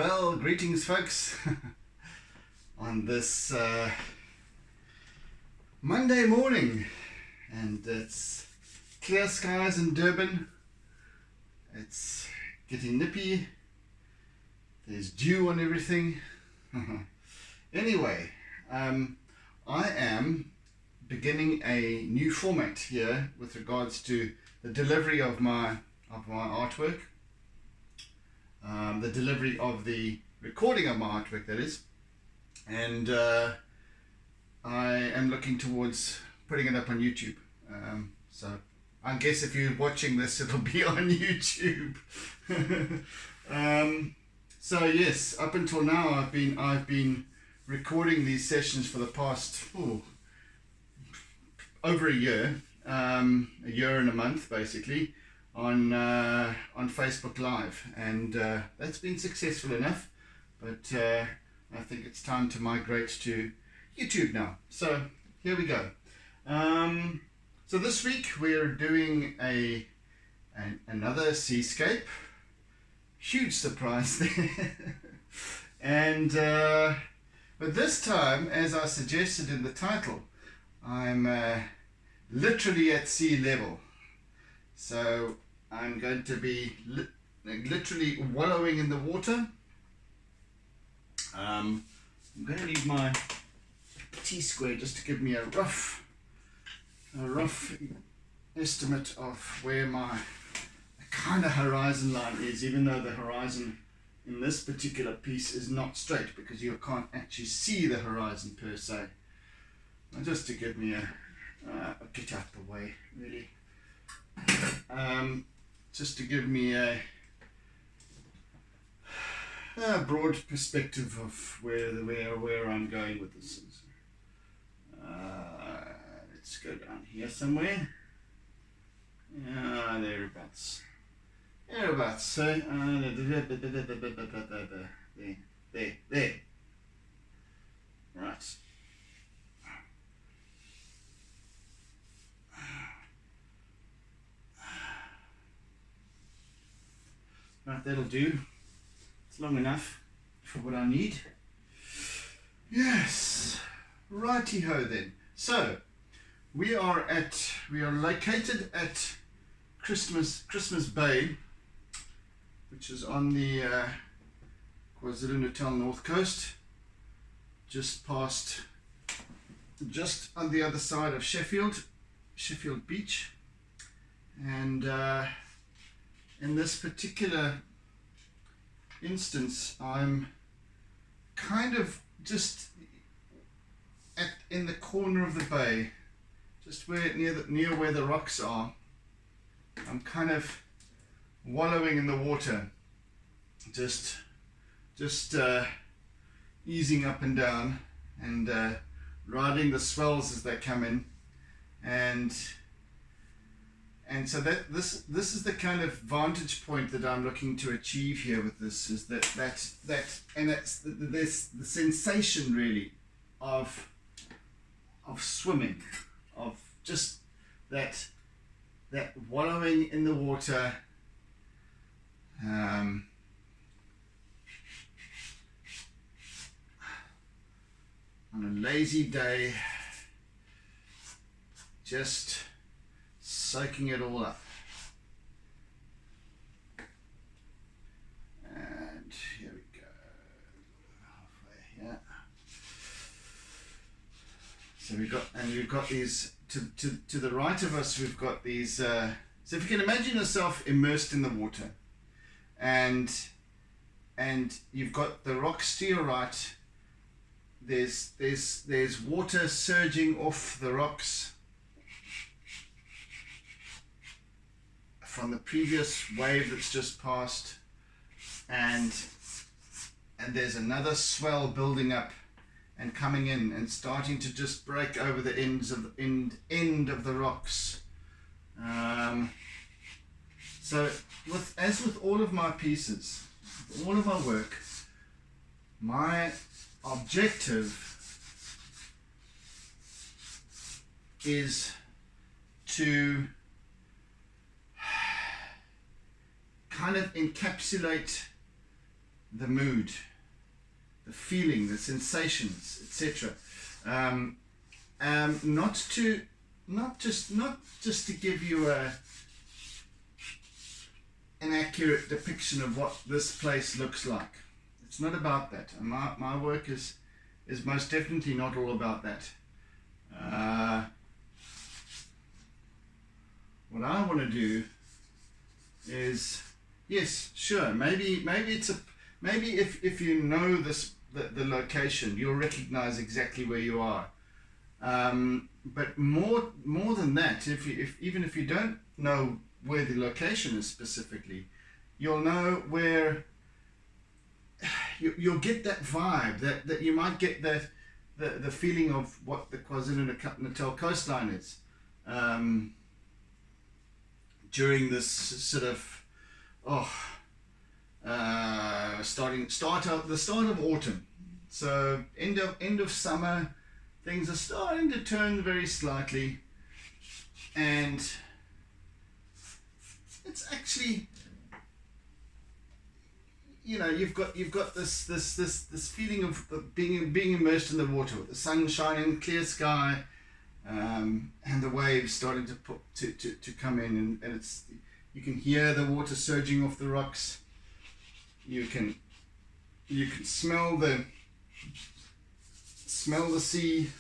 Well, greetings, folks, on this Monday morning, and it's clear skies in Durban. It's getting nippy. There's dew on everything. Anyway, I am beginning a new format here with regards to the delivery of my artwork. The delivery of the recording of my artwork, that is, and I am looking towards putting it up on YouTube. So I guess if you're watching this, it'll be on YouTube. So yes, up until now, I've been recording these sessions for the past over a year and a month, basically, on Facebook Live, and that's been successful enough, but I think it's time to migrate to YouTube now. So here we go. So this week we're doing another seascape. Huge surprise there. And but this time, as I suggested in the title, I'm literally at sea level. So I'm going to be literally wallowing in the water. I'm going to need my T-square just to give me a rough estimate of where my kind of horizon line is, even though the horizon in this particular piece is not straight because you can't actually see the horizon per se. Just to give me a get out the way, really. Just to give me a broad perspective of where I'm going with this. Let's go down here somewhere. Thereabouts. So there. Right. Right, that'll do. It's long enough for what I need. Yes. Righty-ho then. So we are located at Christmas Bay, which is on the KwaZulu-Natal North Coast, just on the other side of Sheffield Beach. And in this particular instance, I'm kind of just in the corner of the bay, just near where the rocks are. I'm kind of wallowing in the water, just easing up and down, and riding the swells as they come in, and so this is the kind of vantage point that I'm looking to achieve here with this, is that and it's the sensation really of swimming, of just that wallowing in the water, on a lazy day, just soaking it all up. And here we go, halfway here. So we've got these to the right of us. We've got these. So if you can imagine yourself immersed in the water, and you've got the rocks to your right. There's water surging off the rocks from the previous wave that's just passed, and there's another swell building up and coming in and starting to just break over the end of the rocks. So as with all of my pieces, all of my work, my objective is to kind of encapsulate the mood, the feeling, the sensations, etc. Not just to give you an accurate depiction of what this place looks like. It's not about that. And my work is most definitely not all about that. What I want to do is, yes, sure, maybe if you know the location, you'll recognize exactly where you are. But more than that, even if you don't know where the location is specifically, you'll know where you'll get that vibe, that you might get the feeling of what the KwaZulu-Natal coastline is during this sort of the start of autumn. So end of summer, things are starting to turn very slightly, and it's actually, you know, you've got this feeling of being immersed in the water with the sun shining, clear sky, and the waves starting to come in, and it's, you can hear the water surging off the rocks. You can smell the sea.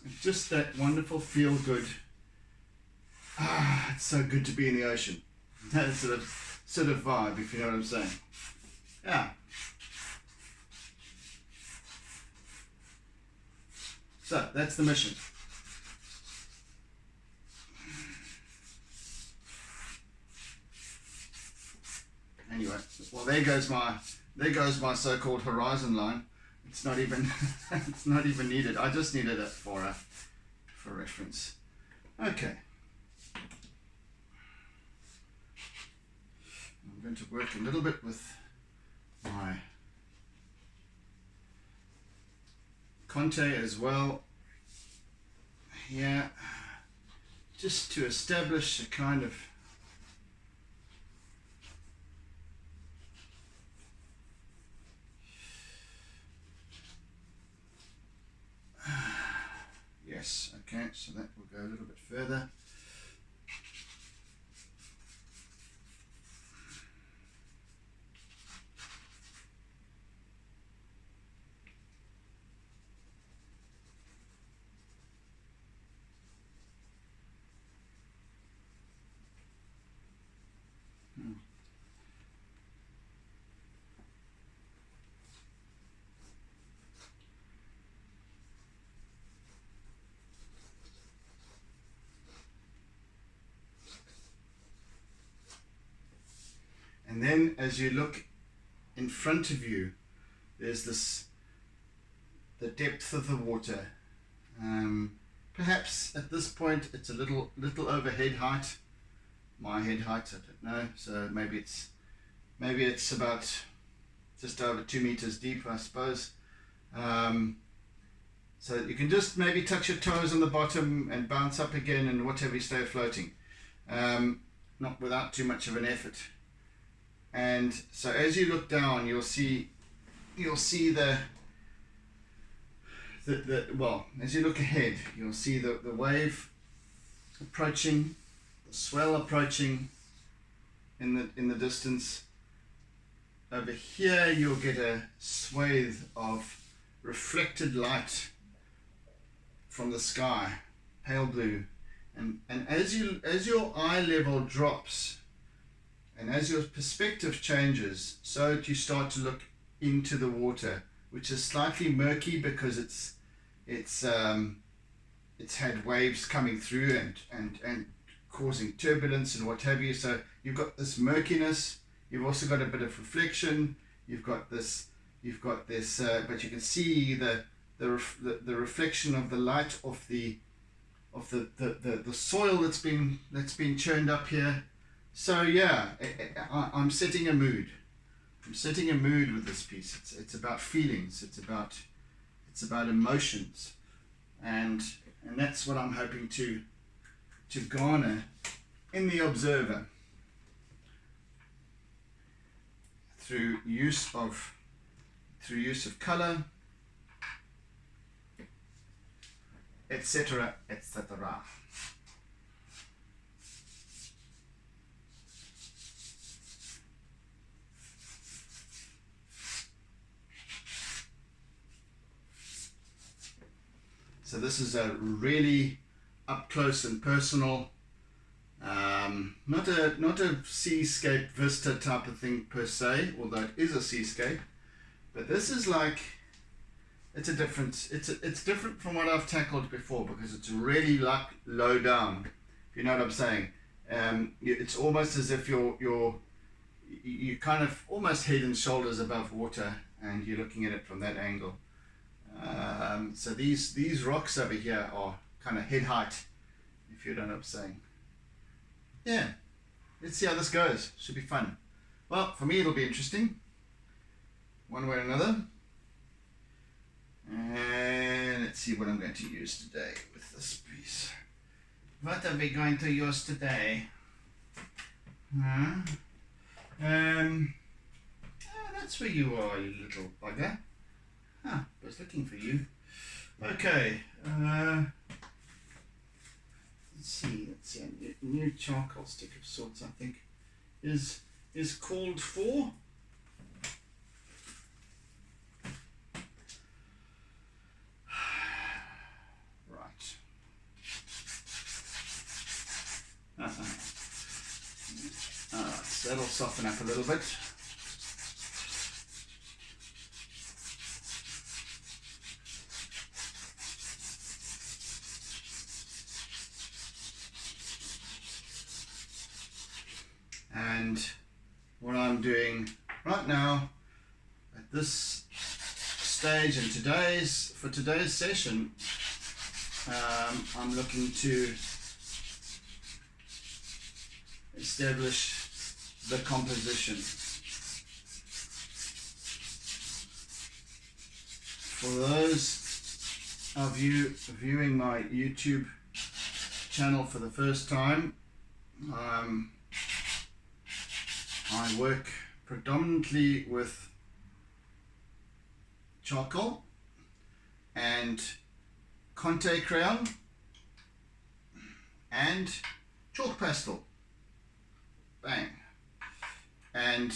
It's just that wonderful feel good. It's so good to be in the ocean. That sort of vibe, if you know what I'm saying. Yeah. So that's the mission. Anyway, well, there goes my so-called horizon line. It's not even it's not even needed. I just needed it for reference. Okay. I'm going to work a little bit with my Conte as well here, just to establish a kind of yes, okay, so that will go a little bit further. And then as you look in front of you, there's the depth of the water. Perhaps at this point it's a little over head height. My head height, I don't know. So maybe it's about just over 2 meters deep, I suppose. So you can just maybe touch your toes on the bottom and bounce up again, and whatever, you stay floating, not without too much of an effort. And so as you look down, you'll see the well, as you look ahead, you'll see the wave approaching, the swell approaching in the distance. Over here you'll get a swathe of reflected light from the sky, pale blue, and as your eye level drops, and as your perspective changes, so do you start to look into the water, which is slightly murky because it's had waves coming through and causing turbulence and what have you. So you've got this murkiness. You've also got a bit of reflection. You've got this, but you can see the reflection of the light of the soil that's been churned up here. So yeah, I'm setting a mood. I'm setting a mood with this piece. It's about feelings. It's about emotions, and that's what I'm hoping to garner in the observer. through use of color, etc., etc. So this is a really up close and personal, not a seascape vista type of thing per se, although it is a seascape, but this is like, it's different from what I've tackled before, because it's really like low down, if you know what I'm saying. It's almost as if you're kind of almost head and shoulders above water, and you're looking at it from that angle. So these rocks over here are kind of head height, if you know what I'm saying. Yeah, let's see how this goes. Should be fun. Well, for me it'll be interesting, one way or another. And let's see what I'm going to use today with this piece. What are we going to use today? That's where you are, you little bugger. I was looking for you. Okay. Let's see. A new charcoal stick of sorts, I think, is called for. Right. Alright, so that'll soften up a little bit. And what I'm doing right now at this stage in for today's session, I'm looking to establish the composition. For those of you viewing my YouTube channel for the first time, I work predominantly with charcoal and Conte crayon and chalk pastel. Bang. And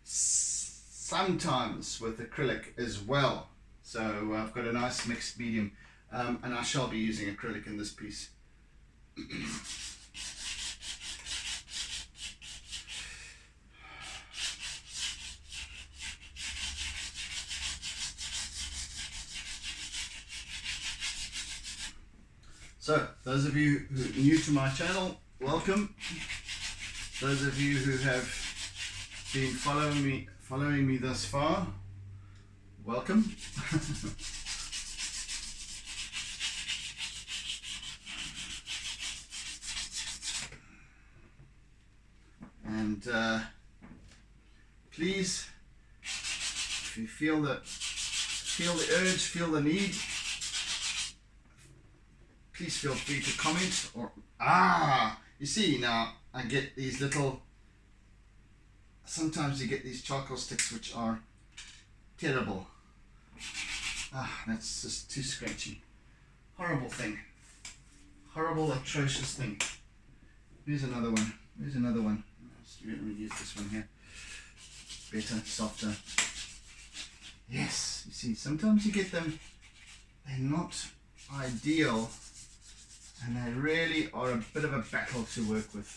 sometimes with acrylic as well. So I've got a nice mixed medium, and I shall be using acrylic in this piece. So, those of you who are new to my channel, welcome. Those of you who have been following me thus far, welcome. And please, if you feel the urge, feel the need, please feel free to comment. Or you see, now I get these little, sometimes you get these charcoal sticks which are terrible. That's just too scratchy. Horrible thing. Horrible, atrocious thing. Here's another one. Here's another one. Let me use this one here. Better, softer. Yes, you see, sometimes you get them, they're not ideal, and they really are a bit of a battle to work with.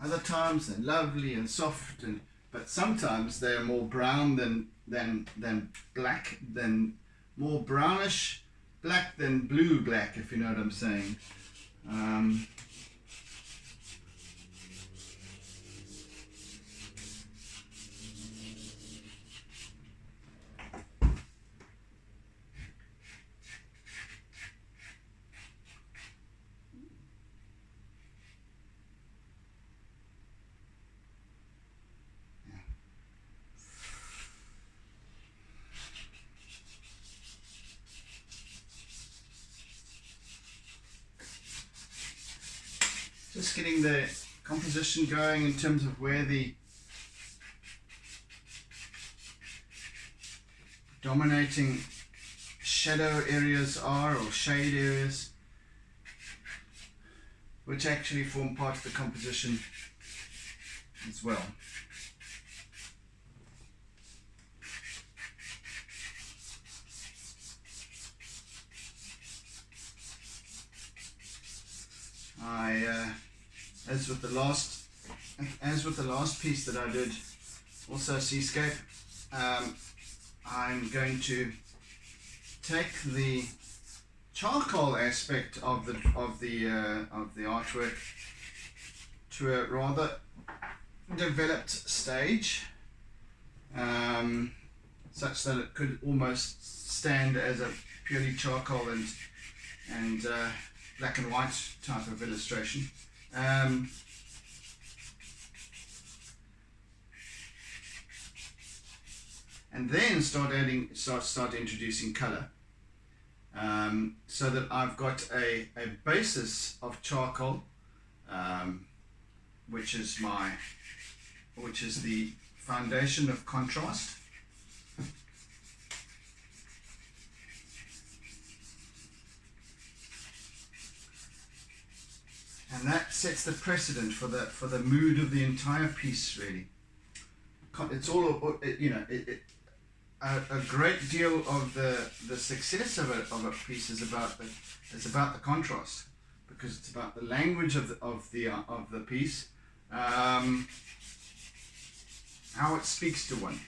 Other times they're lovely and soft, but sometimes they're more brown than black, than more brownish black than blue black, if you know what I'm saying. Just getting the composition going in terms of where the dominating shadow areas are, or shade areas, which actually form part of the composition as well. As with the last piece that I did, also seascape, I'm going to take the charcoal aspect of the artwork to a rather developed stage, such that it could almost stand as a purely charcoal and black and white type of illustration. And then start introducing color, so that I've got a basis of charcoal, which is the foundation of contrast. And that sets the precedent for the mood of the entire piece, really. It's all, a great deal of the success of a piece is about the contrast, because it's about the language of the piece, how it speaks to one,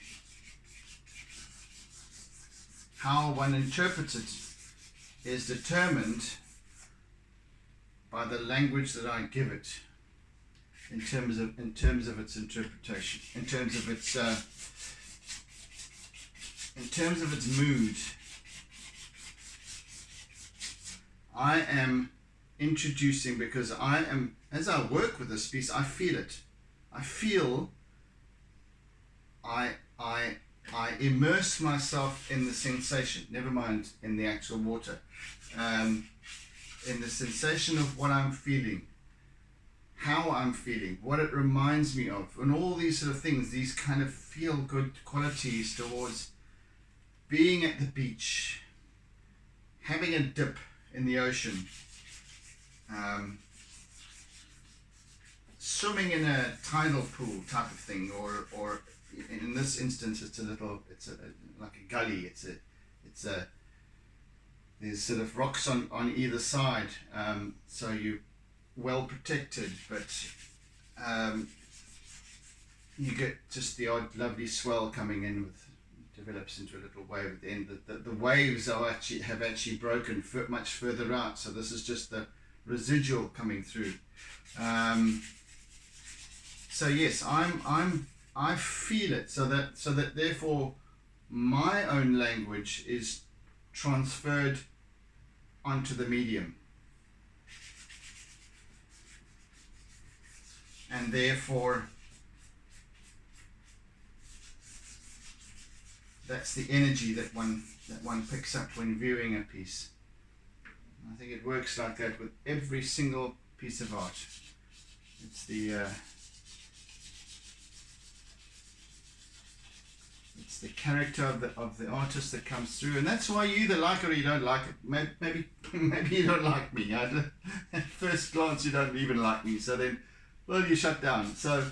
how one interprets it is determined by the language that I give it, in terms of its interpretation, in terms of its mood. I am introducing, because as I work with this piece, I feel it. I immerse myself in the sensation, never mind in the actual water, in the sensation of what I'm feeling, how I'm feeling, what it reminds me of, and all these sort of things, these kind of feel-good qualities towards being at the beach, having a dip in the ocean, swimming in a tidal pool type of thing, or in this instance it's like a gully. There's sort of rocks on either side, so you're well protected, but you get just the odd lovely swell coming in, develops into a little wave at the end. The waves have actually broken much further out, so this is just the residual coming through. So yes, I feel it, so that therefore my own language is transferred onto the medium, and therefore that's the energy that one picks up when viewing a piece. I think it works like that with every single piece of art. It's the character of the artist that comes through, and that's why you either like it or you don't like it. Maybe you don't like me. At first glance, you don't even like me. So then, well, you shut down. So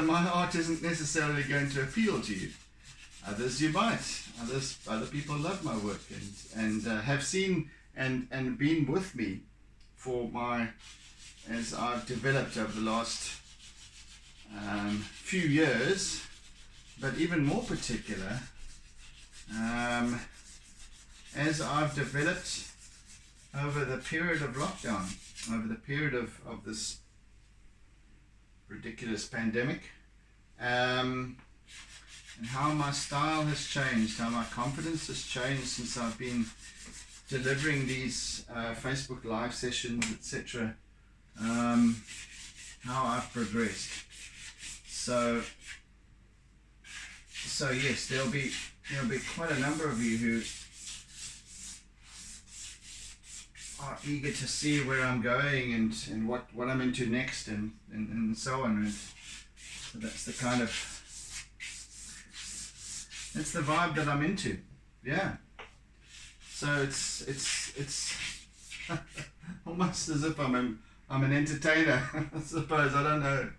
my art isn't necessarily going to appeal to you. Others you might. Other people love my work and have seen and been with me as I've developed over the last few years, but even more particular, as I've developed over the period of lockdown, over the period of this ridiculous pandemic, and how my style has changed, how my confidence has changed since I've been delivering these Facebook live sessions, etc. How I've progressed. So yes, there'll be quite a number of you who are eager to see where I'm going and what I'm into next and so on. And so that's the kind of It's the vibe that I'm into. Yeah. So it's almost as if I'm an entertainer, I suppose. I don't know.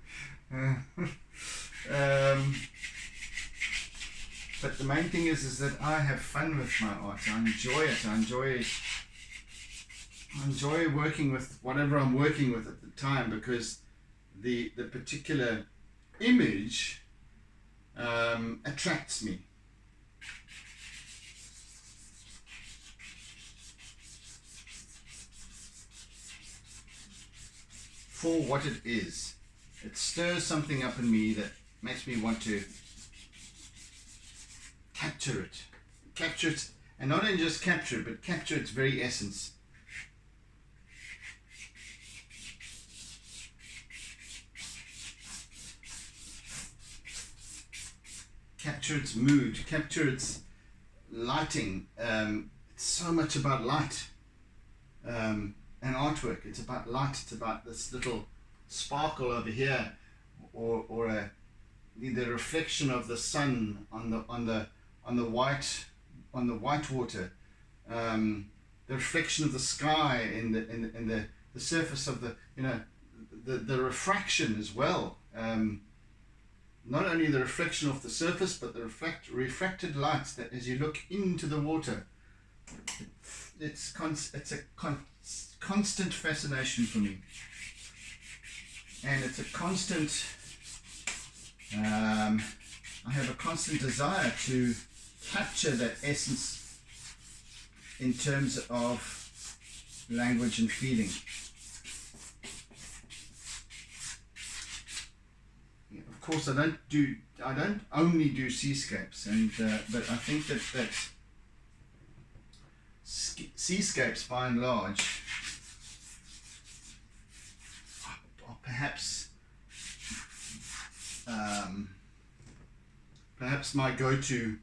But the main thing is that I have fun with my art. I enjoy it. I enjoy working with whatever I'm working with at the time, because the particular image attracts me. For what it is. It stirs something up in me that makes me want to capture it, and not only just capture it, but capture its very essence. Capture its mood, capture its lighting. It's so much about light and artwork. It's about light. It's about this little sparkle over here, or the reflection of the sun on the white water, the reflection of the sky in the surface of the refraction as well. Not only the reflection of the surface, but the refracted lights that as you look into the water. It's a constant fascination for me, and it's a constant. I have a constant desire to capture that essence in terms of language and feeling. Of course, I don't only do seascapes, but I think that seascapes, by and large, are perhaps my go-to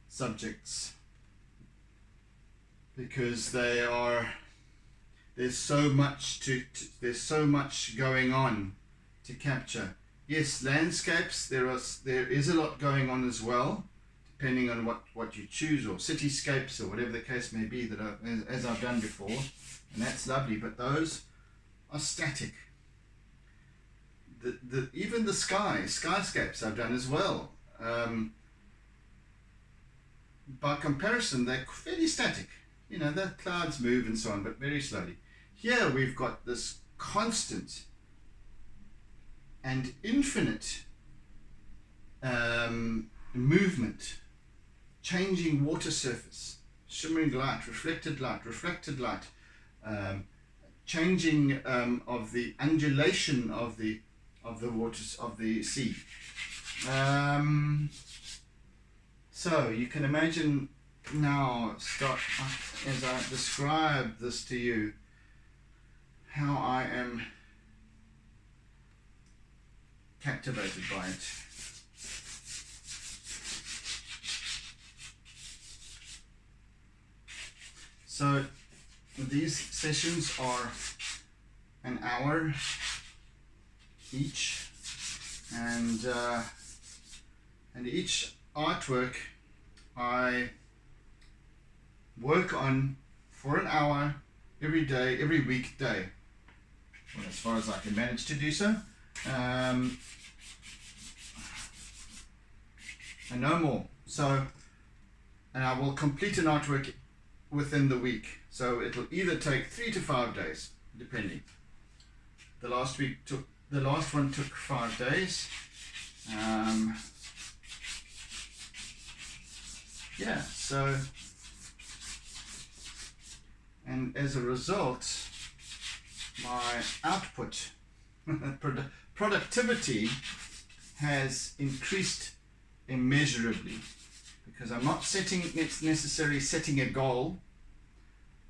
subjects, because there's so much going on to capture. Yes, landscapes, there is a lot going on as well, depending on what you choose, or cityscapes, or whatever the case may be, as I've done before, and that's lovely, but those are static. Even the skyscapes I've done as well. By comparison, they're fairly static. The clouds move and so on, but very slowly. Here we've got this constant and infinite movement, changing water surface, shimmering light, reflected light, changing of the undulation of the waters of the sea. So you can imagine now, as I describe this to you, how I am captivated by it. So these sessions are an hour each, and each artwork I work on for an hour every day, every weekday, well, as far as I can manage to do so, and no more. So, and I will complete an artwork within the week. So it'll either take 3 to 5 days, depending. The last one took 5 days. Yeah, so, and as a result, my output, productivity has increased immeasurably, because I'm not necessarily setting a goal.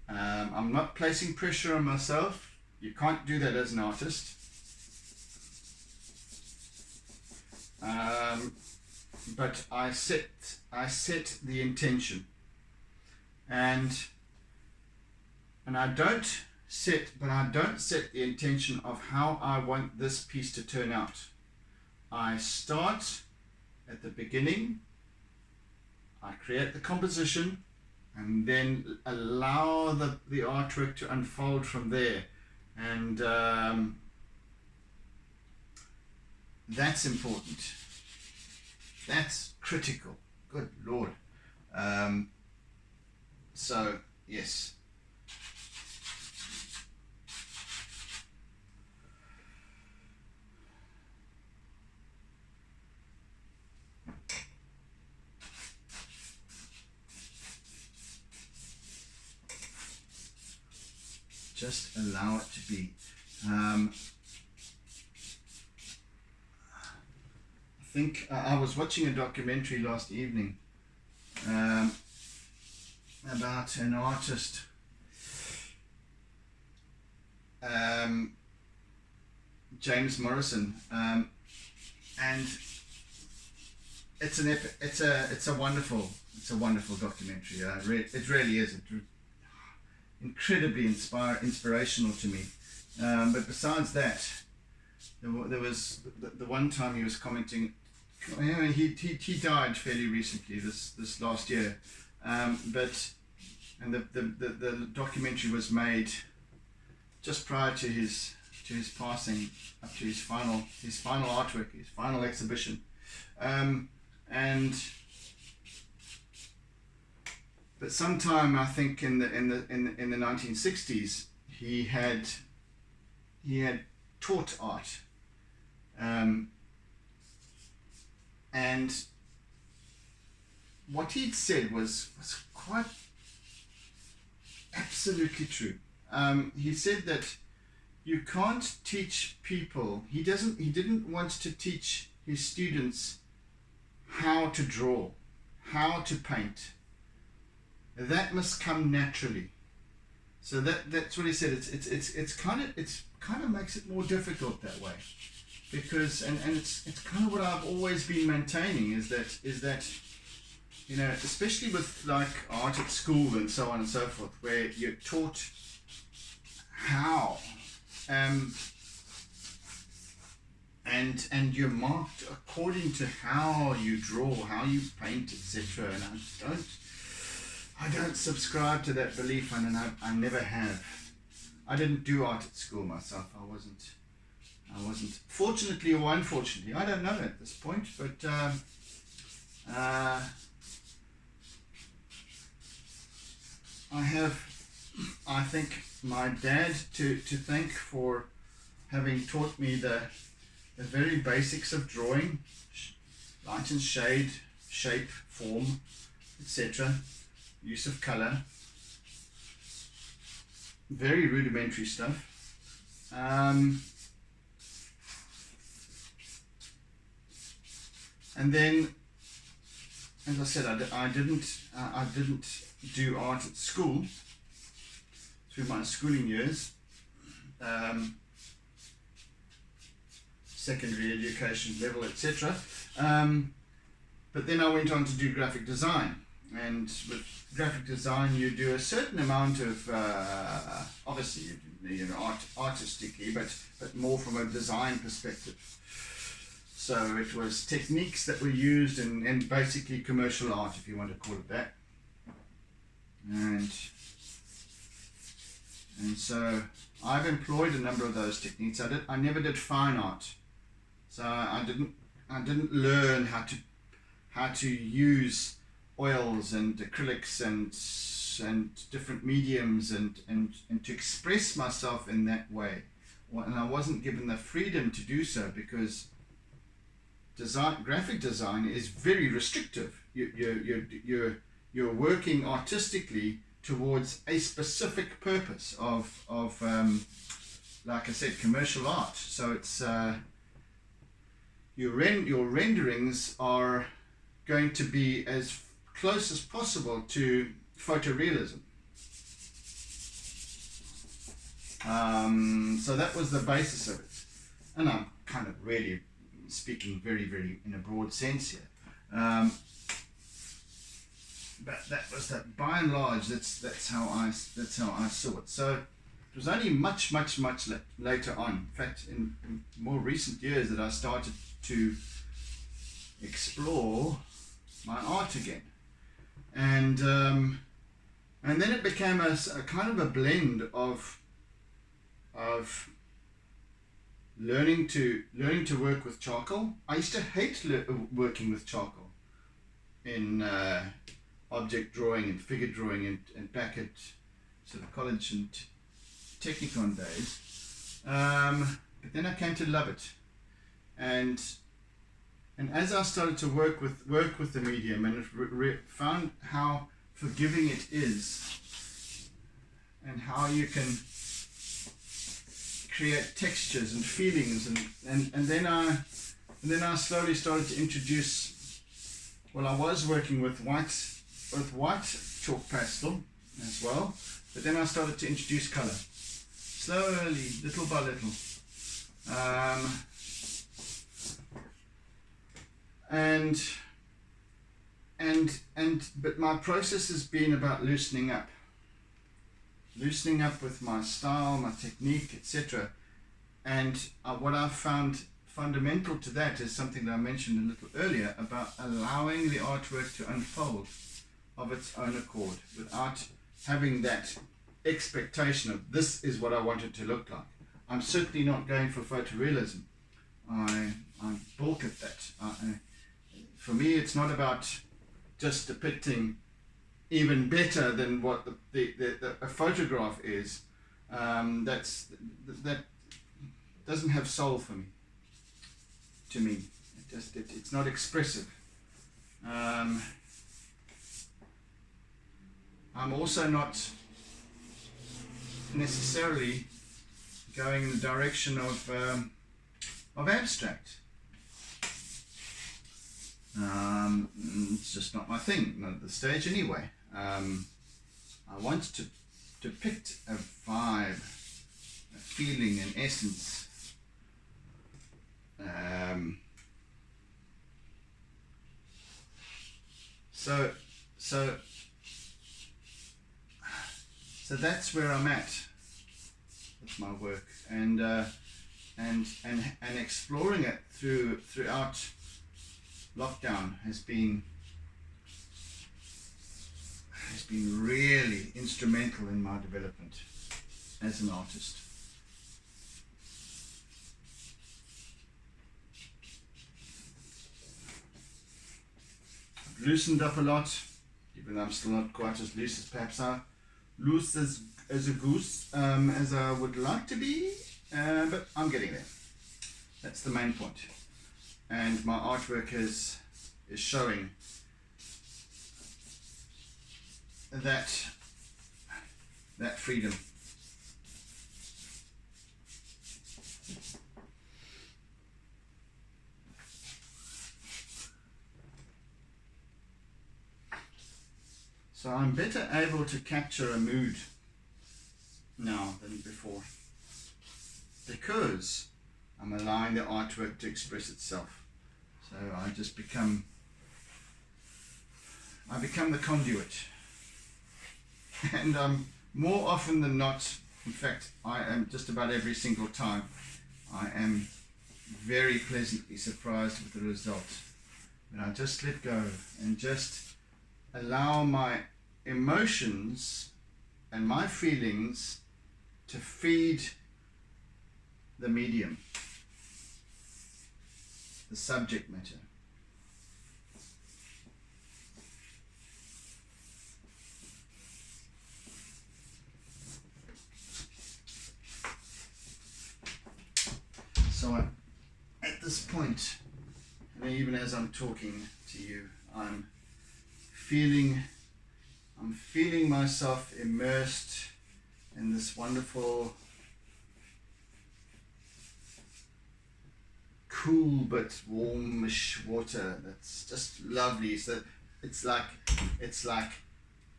I'm not placing pressure on myself. You can't do that as an artist. But I set the intention, and I don't set the intention of how I want this piece to turn out. I start at the beginning I create the composition and then allow the artwork to unfold from there. And that's important. That's critical. Good Lord. So, yes. Just allow it to be. I think I was watching a documentary last evening about an artist, James Morrison, and it's a wonderful documentary. It really is. Incredibly inspirational to me. But besides that, there was the one time he was commenting. He died fairly recently, this last year. But the documentary was made just prior to his passing, up to his final artwork, his final exhibition, but sometime, I think, in the 1960s, he had taught art, and what he'd said was quite absolutely true. He said that you can't teach people. He didn't want to teach his students how to draw, how to paint. That must come naturally. So that's what he said. It's kind of makes it more difficult that way, because and it's kind of what I've always been maintaining is that especially with like art at school and so on and so forth, where you're taught how and you're marked according to how you draw, how you paint, etc. And I don't subscribe to that belief, and I never have. I didn't do art at school myself. I wasn't. Fortunately or unfortunately, I don't know at this point. But I think my dad to thank for having taught me the very basics of drawing, light and shade, shape, form, etc. Use of color, very rudimentary stuff. And then, as I said, I didn't do art at school through my schooling years, secondary education level, etc. But then I went on to do graphic design, and with graphic design you do a certain amount of obviously artistically, but more from a design perspective. So it was techniques that were used in basically commercial art, if you want to call it that. And so I've employed a number of those techniques. I never did fine art, so I didn't learn how to use oils and acrylics and different mediums and to express myself in that way. And I wasn't given the freedom to do so, because graphic design is very restrictive. You're working artistically towards a specific purpose of like I said, commercial art. So it's your renderings are going to be as close as possible to photorealism. So that was the basis of it, and I'm kind of really speaking very, very in a broad sense here. But that was that. By and large, that's how I saw it. So it was only much later on, in fact, in more recent years, that I started to explore my art again. and then it became a kind of a blend of learning to work with charcoal. I used to hate working with charcoal in object drawing and figure drawing and back at sort of college and Technicon days. But then I came to love it, and as I started to work with the medium and found how forgiving it is, and how you can create textures and feelings, and then I slowly started to introduce. Well, I was working with white chalk pastel as well, but then I started to introduce color slowly, little by little. But my process has been about loosening up with my style, my technique, etc. And what I've found fundamental to that is something that I mentioned a little earlier about allowing the artwork to unfold of its own accord without having that expectation of this is what I want it to look like. I'm certainly not going for photorealism. I balk at that. For me, it's not about just depicting even better than what a photograph is. That doesn't have soul for me. To me, it's not expressive. I'm also not necessarily going in the direction of abstract. It's just not my thing, not at this stage anyway. I want to depict a vibe, a feeling, an essence. So that's where I'm at with my work, and exploring it throughout lockdown has been really instrumental in my development as an artist. I've loosened up a lot, even though I'm still not quite as loose as a goose as I would like to be, but I'm getting there. That's the main point. And my artwork is showing that freedom. So I'm better able to capture a mood now than before, because I'm allowing the artwork to express itself. So I become the conduit. And more often than not, in fact, I am just about every single time, I am very pleasantly surprised with the result. When I just let go and just allow my emotions and my feelings to feed the medium, the subject matter. So at this point, and even as I'm talking to you, I'm feeling myself immersed in this wonderful, cool but warmish water that's just lovely. So it's like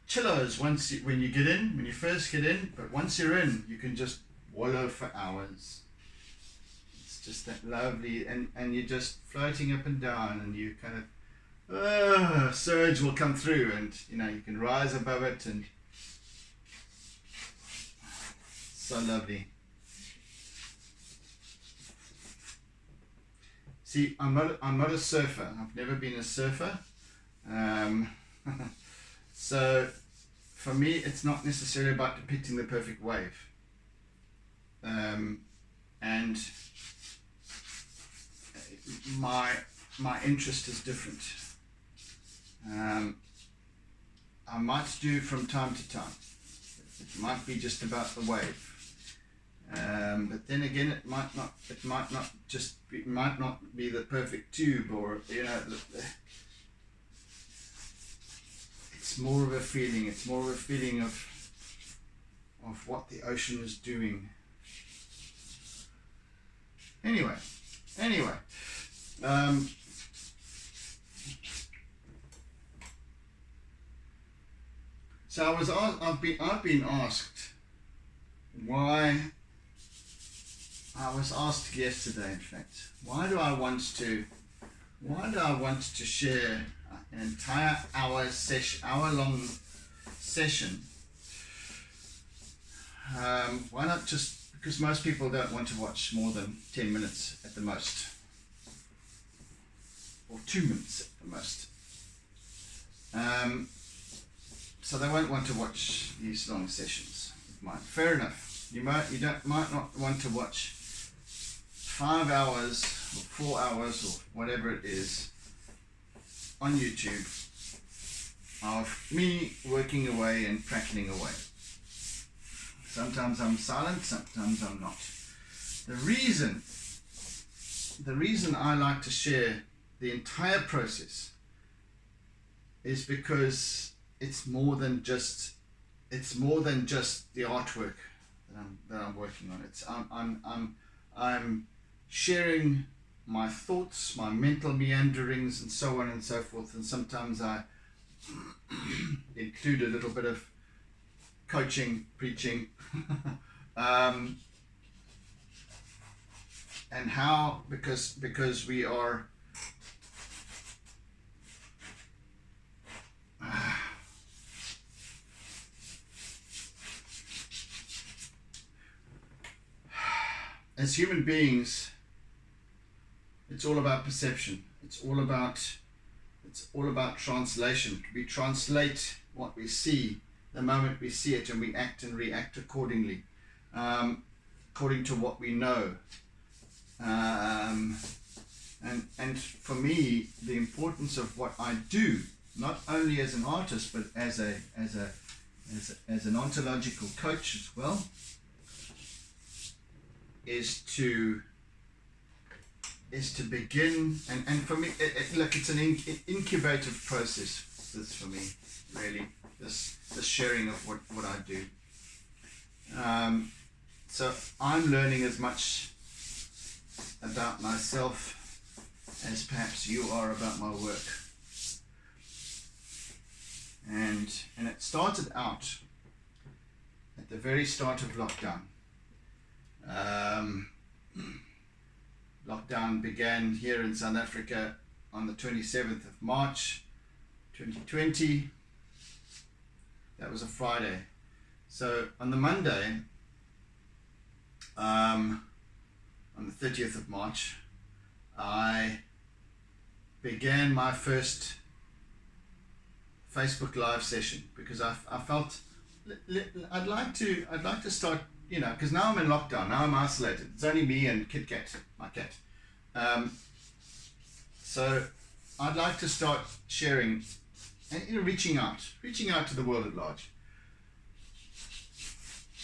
chillos when you first get in, but once you're in, you can just wallow for hours. It's just that lovely, and you're just floating up and down, and you kind of surge will come through, and you can rise above it, and so lovely. See, I'm not a surfer. I've never been a surfer. So for me, it's not necessarily about depicting the perfect wave. And my interest is different. I might do from time to time. It might be just about the wave. But then again, it might not be the perfect tube, or it's more of a feeling. It's more of a feeling of what the ocean is doing. Anyway. So I've been asked why. I was asked yesterday, in fact, why do I want to share an entire hour-long session? Why not just, because most people don't want to watch more than 10 minutes at the most, or 2 minutes at the most. So they won't want to watch these long sessions of mine. Fair enough. You might not want to watch 5 hours or 4 hours or whatever it is on YouTube of me working away and crackling away. Sometimes I'm silent, sometimes I'm not. The reason I like to share the entire process is because it's more than just the artwork that I'm working on. I'm sharing my thoughts, my mental meanderings, and so on and so forth. And sometimes I include a little bit of coaching, preaching, and how because we are. As human beings, it's all about perception. It's all about translation. We translate what we see the moment we see it, and we act and react accordingly, according to what we know. And for me, the importance of what I do, not only as an artist but as an ontological coach as well, is to begin, and for me, look, it's an incubative process. This for me, really, this sharing of what I do. So I'm learning as much about myself as perhaps you are about my work. And it started out at the very start of lockdown. Lockdown began here in South Africa on the 27th of March 2020. That was a Friday. So on the Monday, on the 30th of March, I began my first Facebook Live session, because I felt I'd like to start, because now I'm in lockdown, now I'm isolated. It's only me and Kit Kat, my cat. So I'd like to start sharing and reaching out to the world at large.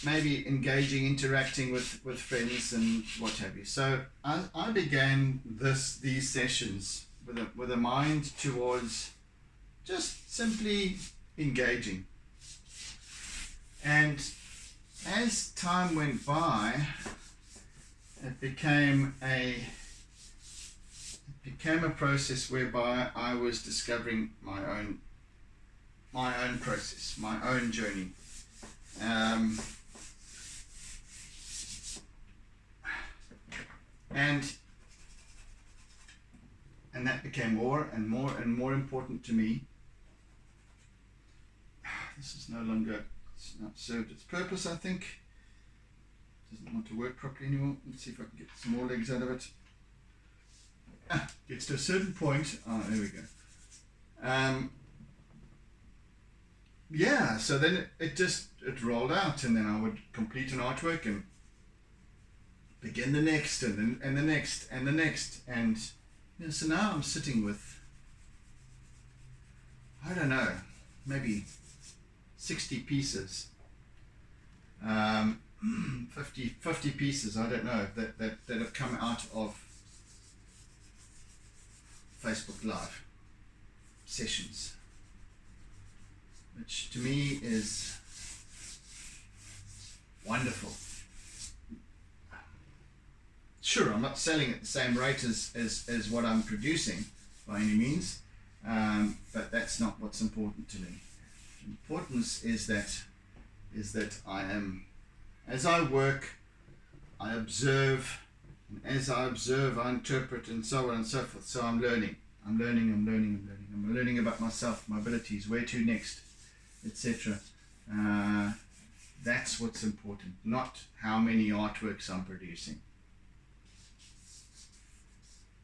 Maybe engaging, interacting with friends and what have you. So I began these sessions with a mind towards just simply engaging. And as time went by, it became a process whereby I was discovering my own process, my own journey. And that became more and more and more important to me. This is no longer, it's not served its purpose, I think. It doesn't want to work properly anymore. Let's see if I can get some more legs out of it. Gets to a certain point. Oh, there we go. yeah, so then it rolled out, and then I would complete an artwork and begin the next, and the next, and the next, and so now I'm sitting with, I don't know, maybe 60 pieces, 50 pieces, I don't know, that have come out of Facebook Live sessions, which to me is wonderful. Sure, I'm not selling at the same rate as what I'm producing by any means, but that's not what's important to me. Importance is that I am, as I work, I observe, and as I observe, I interpret, and so on and so forth. So I'm learning. I'm learning about myself, my abilities, where to next, etc. That's what's important, not how many artworks I'm producing.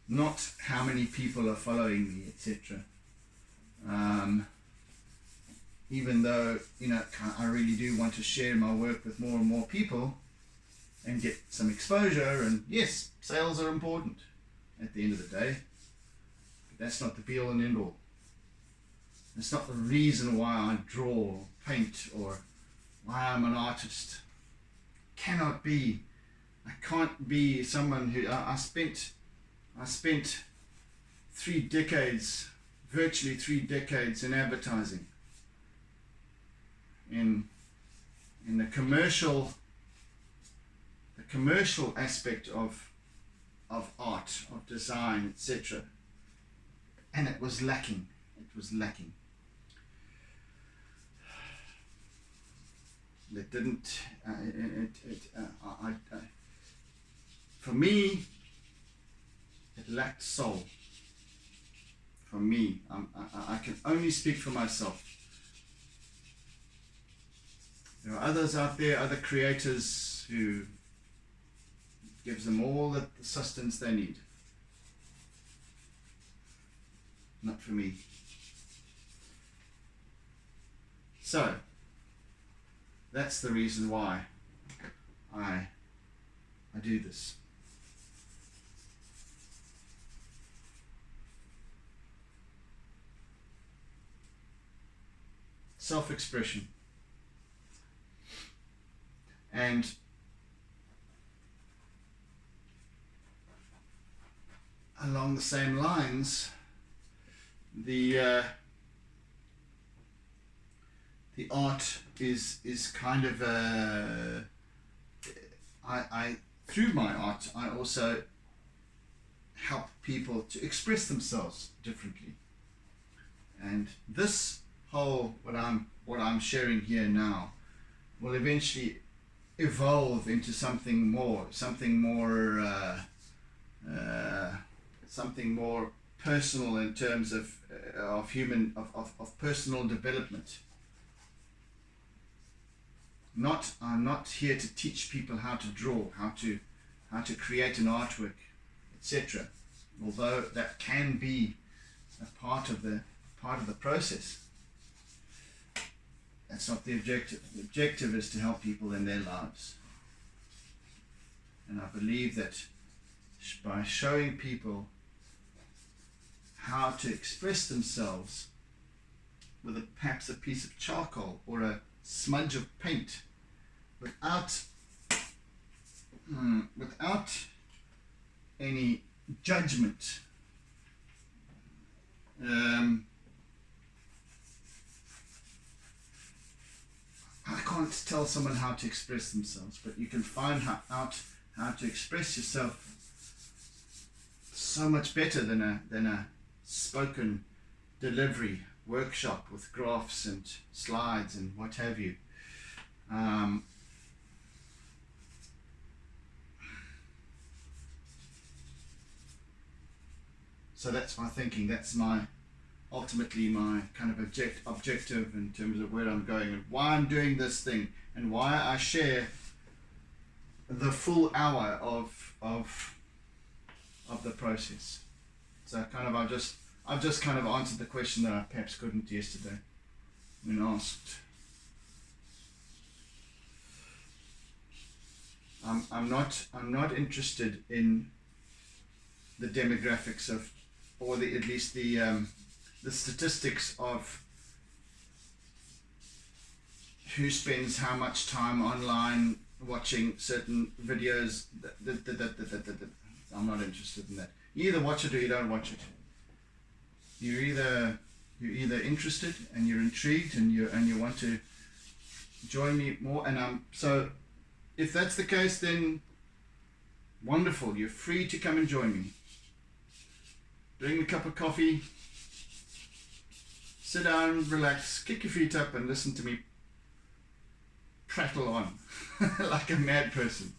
Not how many people are following me, etc. Even though, I really do want to share my work with more and more people and get some exposure, and yes, sales are important at the end of the day, but that's not the be all and end all. It's not the reason why I draw or paint or why I'm an artist. I can't be someone who, I spent 3 decades, virtually 3 decades in advertising, in the commercial aspect of art, of design, etc. And it was lacking. It didn't. For me, it lacked soul. For me, I can only speak for myself. There are others out there, other creators who gives them all the sustenance they need. Not for me. So, that's the reason why I do this. Self-expression. And along the same lines, the art is kind of I through my art I also help people to express themselves differently, and this whole what I'm sharing here now will eventually evolve into something more personal in terms of personal development. I'm not here to teach people how to draw, how to create an artwork, etc. Although that can be a part of the process. That's not the objective. The objective is to help people in their lives. And I believe that by showing people how to express themselves with perhaps a piece of charcoal or a smudge of paint, without any judgment, I can't tell someone how to express themselves, but you can find out how to express yourself so much better than a spoken delivery workshop with graphs and slides and what have you. So that's my thinking. That's ultimately my kind of objective in terms of where I'm going and why I'm doing this thing and why I share the full hour of the process. So kind of I've just kind of answered the question that I perhaps couldn't yesterday. when asked. I'm not interested in the demographics of, or at least the statistics of who spends how much time online watching certain videos. I'm not interested in that. You either watch it or you don't watch it. You're either interested and you're intrigued and you want to join me more, and so if that's the case, then wonderful, you're free to come and join me. Bring a cup of coffee, sit down, relax, kick your feet up and listen to me prattle on like a mad person.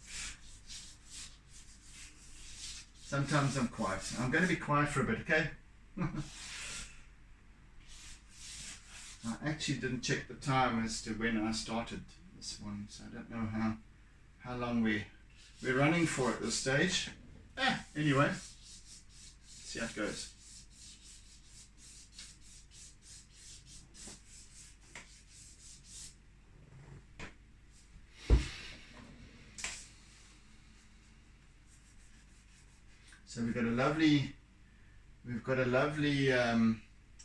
Sometimes I'm quiet. I'm going to be quiet for a bit, okay? I actually didn't check the time as to when I started this one, so I don't know how long we're running for at this stage. Anyway, see how it goes. So we've got a lovely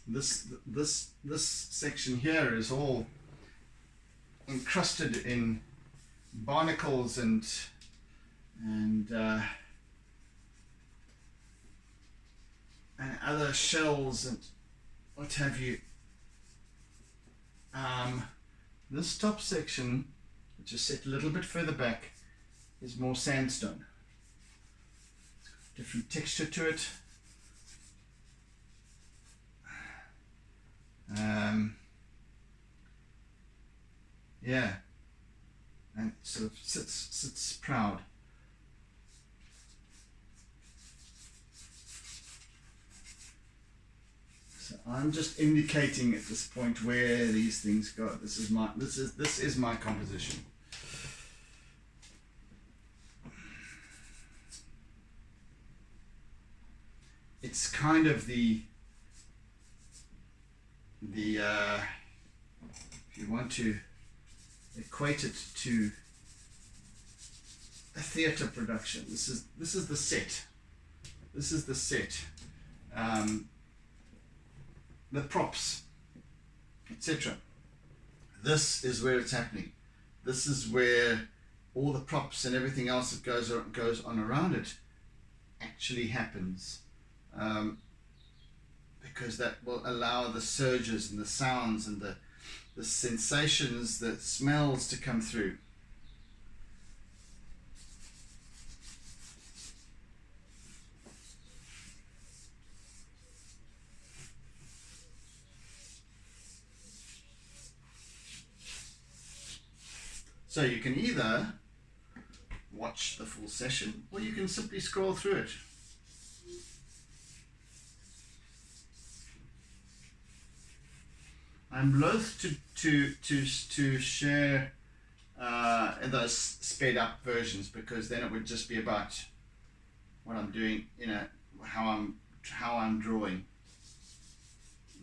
this section here is all encrusted in barnacles and other shells and what have you. This top section, which is set a little bit further back, is more sandstone. Different texture to it. Yeah, and sort of sits proud. So I'm just indicating at this point where these things go. This is my composition. It's kind of the if you want to equate it to a theatre production, this is the set. This is the set. The props, etc. This is where it's happening. This is where all the props and everything else that goes on around it actually happens. Because that will allow the surges and the sounds and the sensations, the smells to come through. So you can either watch the full session or you can simply scroll through it. I'm loath to share those sped up versions, because then it would just be about what I'm doing, how I'm drawing,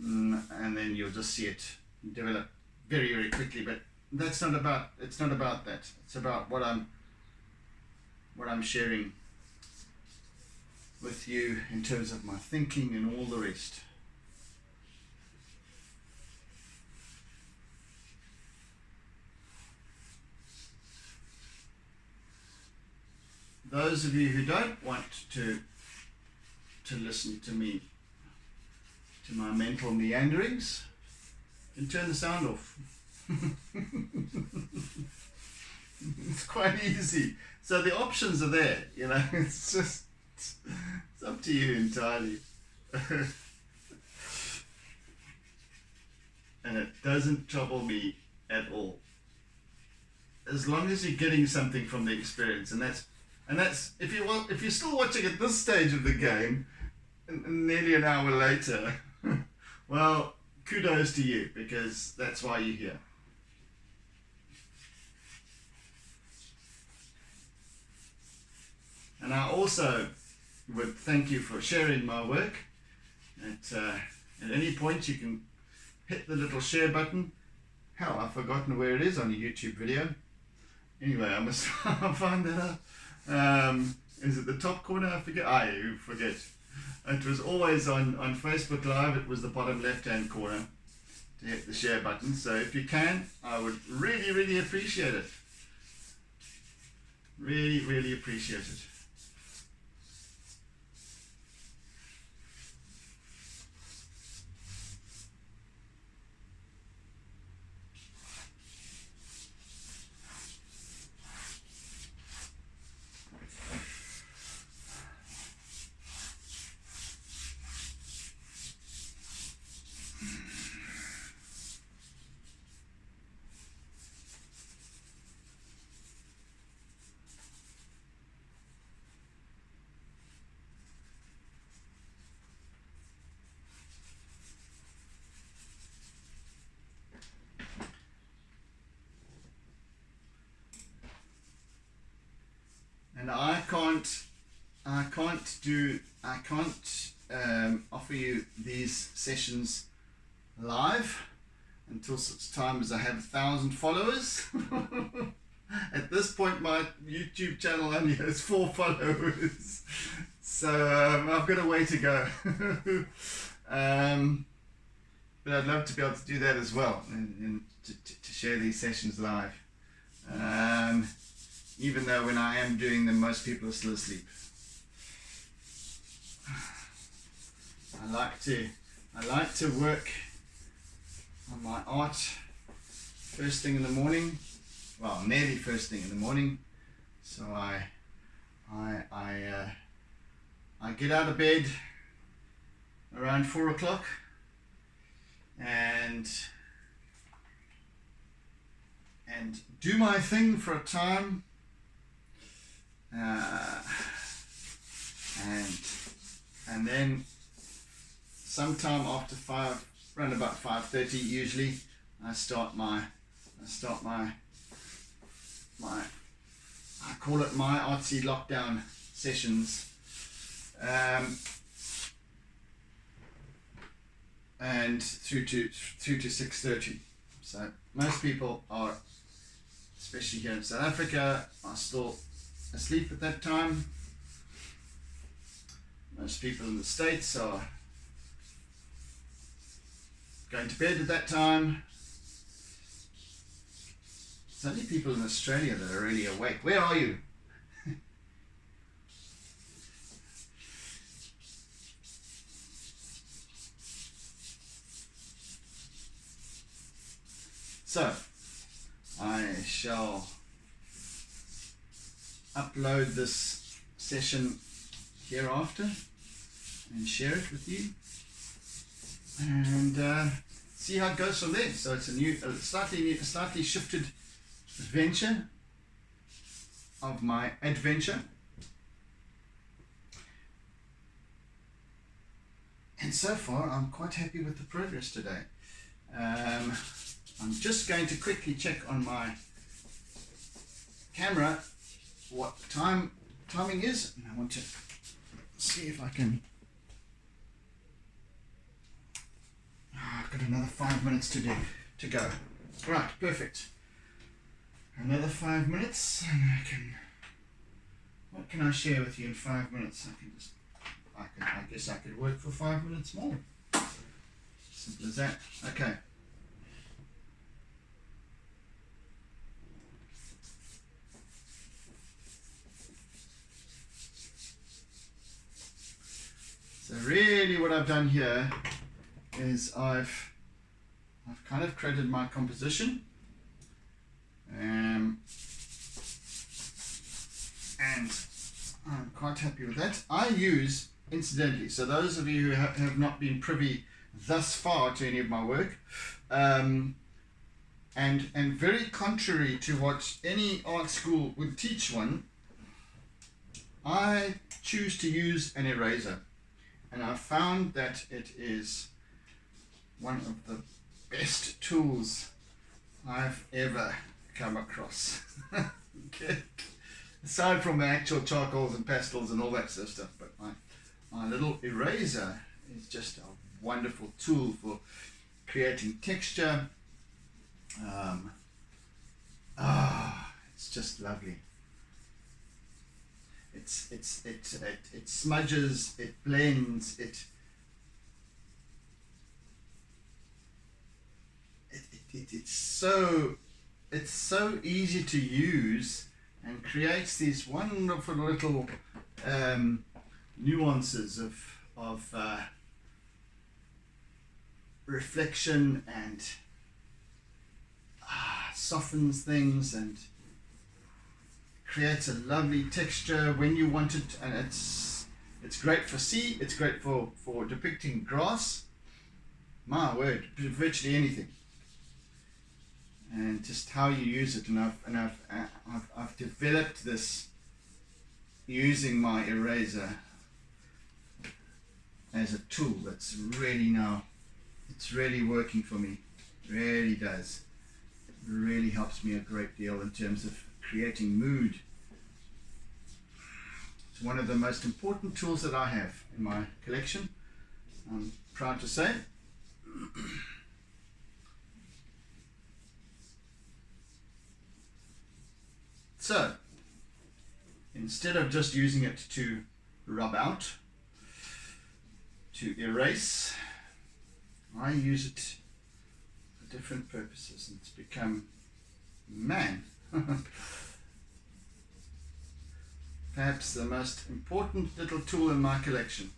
and then you'll just see it develop very, very quickly. But it's not about that. It's about what I'm sharing with you in terms of my thinking and all the rest. Those of you who don't want to listen to me, to my mental meanderings, can turn the sound off. It's quite easy. So the options are there, it's just, it's up to you entirely. And it doesn't trouble me at all. As long as you're getting something from the experience, and that's if you're still watching at this stage of the game, nearly an hour later, well, kudos to you, because that's why you're here. And I also would thank you for sharing my work. At any point you can hit the little share button. Hell, I've forgotten where it is on a YouTube video. Anyway, I must find that out. Is it the top corner? I forget. You forget. It was always on Facebook Live. It was the bottom left-hand corner to hit the share button. So if you can, I would really, really appreciate it. Really, really appreciate it. And I can't offer you these sessions live until such time as I have 1,000 followers. At this point, my YouTube channel only has 4 followers, so I've got a way to go. But I'd love to be able to do that as well, and to share these sessions live. Even though when I am doing them, most people are still asleep. I like to work on my art first thing in the morning. Well, nearly first thing in the morning. So I get out of bed around 4 o'clock and do my thing for a time. And then sometime after 5, around about 5:30 usually, I call it my Artsy Lockdown sessions, and through to 6:30. So most people are, especially here in South Africa, are still asleep at that time. Most people in the States are going to bed at that time. It's only people in Australia that are really awake. Where are you? So, I shall upload this session hereafter and share it with you, and see how it goes from there. So it's a slightly shifted venture of my adventure, and so far I'm quite happy with the progress today. I'm just going to quickly check on my camera what timing is, and I want to see if I can. I've got another 5 minutes to go. Right, perfect. Another 5 minutes, and what can I share with you in 5 minutes? I guess I could work for 5 minutes more. Simple as that. Okay. So really what I've done here is I've kind of created my composition, and I'm quite happy with that. I use, incidentally, so those of you who have not been privy thus far to any of my work, and very contrary to what any art school would teach one, I choose to use an eraser. And I've found that it is one of the best tools I've ever come across. Okay. Aside from the actual charcoals and pastels and all that sort of stuff, but my little eraser is just a wonderful tool for creating texture, It's just lovely. It smudges, it blends, it's so easy to use and creates these wonderful little nuances of reflection, and softens things and creates a lovely texture when you want it. And it's great for sea, it's great for depicting grass, my word, virtually anything. And just how you use it, and I've developed this using my eraser as a tool that's really it's really working for me. It really does. It really helps me a great deal in terms of creating mood. It's one of the most important tools that I have in my collection, I'm proud to say. So, instead of just using it to rub out, to erase, I use it for different purposes, and it's become, man, perhaps the most important little tool in my collection.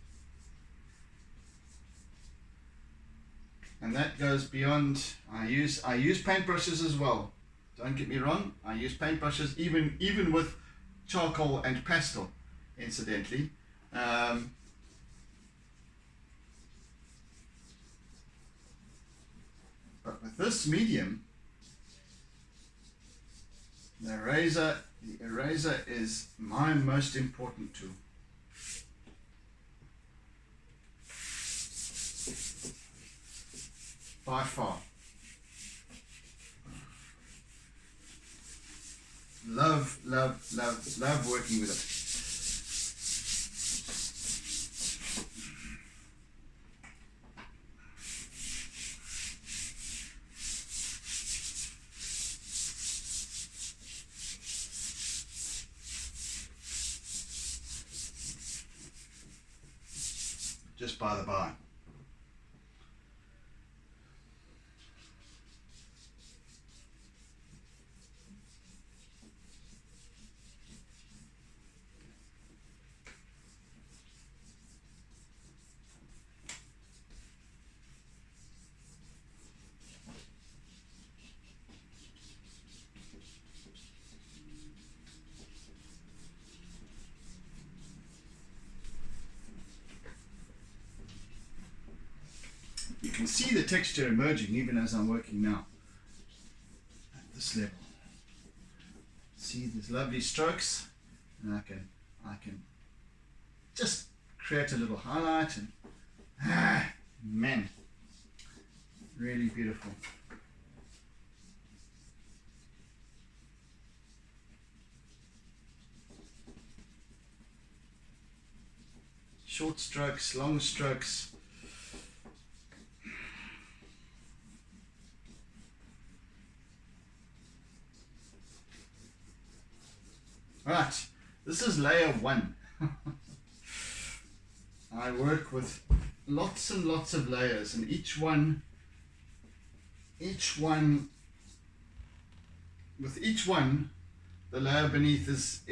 And that goes beyond, I use paintbrushes as well. Don't get me wrong, I use paintbrushes even with charcoal and pastel, incidentally. But with this medium, the eraser is my most important tool. By far. Love working with it. Just by the by. You can see the texture emerging even as I'm working now at this level. See these lovely strokes, and I can just create a little highlight, and man, really beautiful. Short strokes, long strokes. Right, this is layer 1. I work with lots and lots of layers, and each one, the layer beneath is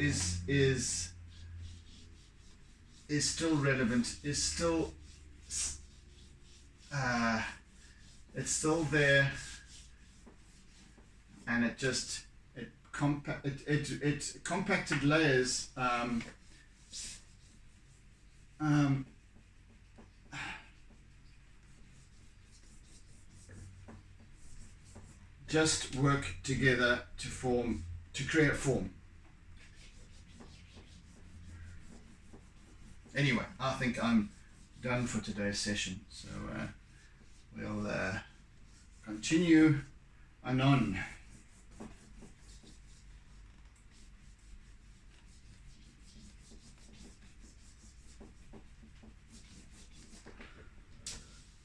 still relevant, is still it's still there, and it compacted layers just work together to create form. Anyway, I think I'm done for today's session, so we'll continue anon.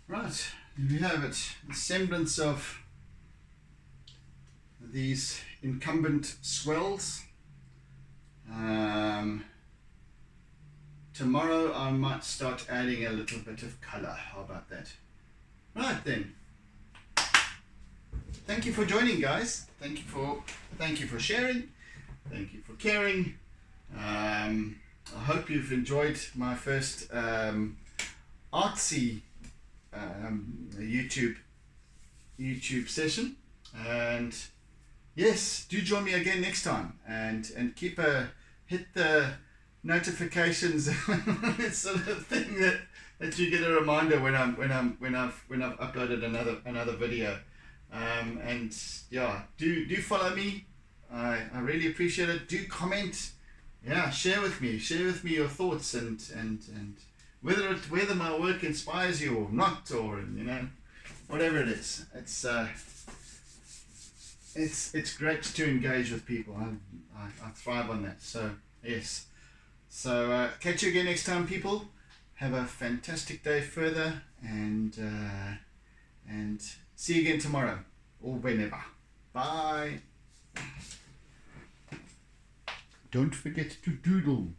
Right, here we have it, the semblance of these incumbent swells. Tomorrow I might start adding a little bit of color. How about that? Right then. Thank you for joining, guys. Thank you for sharing. Thank you for caring. I hope you've enjoyed my first artsy YouTube session, and yes, do join me again next time, and hit the notifications sort of thing that you get a reminder when I've uploaded another video, and yeah, do follow me. I really appreciate it. Do comment, yeah, share with me your thoughts, and whether my work inspires you or not, or whatever it is. It's great to engage with people. I thrive on that. So yes. So catch you again next time, people. Have a fantastic day further, and see you again tomorrow or whenever. Bye. Don't forget to doodle.